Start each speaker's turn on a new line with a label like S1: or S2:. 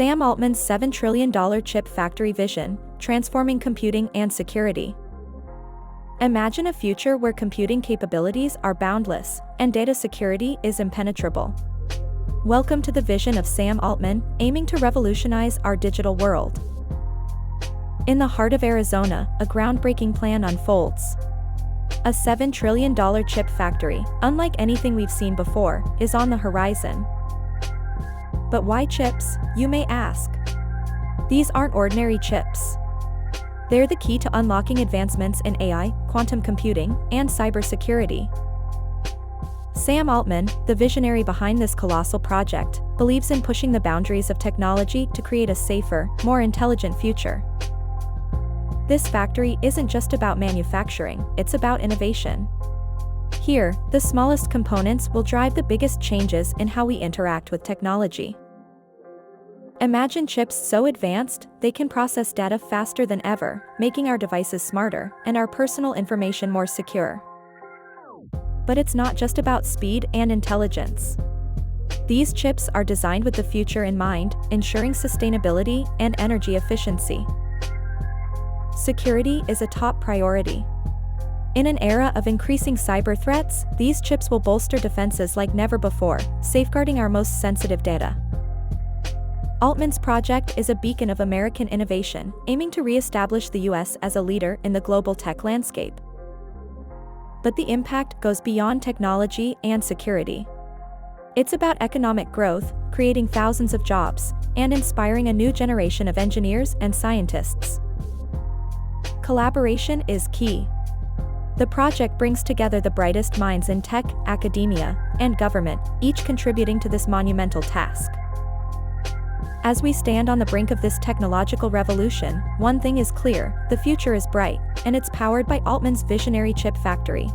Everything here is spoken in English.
S1: Sam Altman's $7 trillion chip factory vision, transforming computing and security. Imagine a future where computing capabilities are boundless, and data security is impenetrable. Welcome to the vision of Sam Altman, aiming to revolutionize our digital world. In the heart of Arizona, a groundbreaking plan unfolds. A $7 trillion chip factory, unlike anything we've seen before, is on the horizon. But why chips, you may ask? These aren't ordinary chips. They're the key to unlocking advancements in AI, quantum computing, and cybersecurity. Sam Altman, the visionary behind this colossal project, believes in pushing the boundaries of technology to create a safer, more intelligent future. This factory isn't just about manufacturing, it's about innovation. Here, the smallest components will drive the biggest changes in how we interact with technology. Imagine chips so advanced, they can process data faster than ever, making our devices smarter, and our personal information more secure. But it's not just about speed and intelligence. These chips are designed with the future in mind, ensuring sustainability and energy efficiency. Security is a top priority. In an era of increasing cyber threats, these chips will bolster defenses like never before, safeguarding our most sensitive data. Altman's project is a beacon of American innovation, aiming to re-establish the U.S. as a leader in the global tech landscape. But the impact goes beyond technology and security. It's about economic growth, creating thousands of jobs, and inspiring a new generation of engineers and scientists. Collaboration is key. The project brings together the brightest minds in tech, academia, and government, each contributing to this monumental task. As we stand on the brink of this technological revolution, one thing is clear: the future is bright, and it's powered by Altman's visionary chip factory.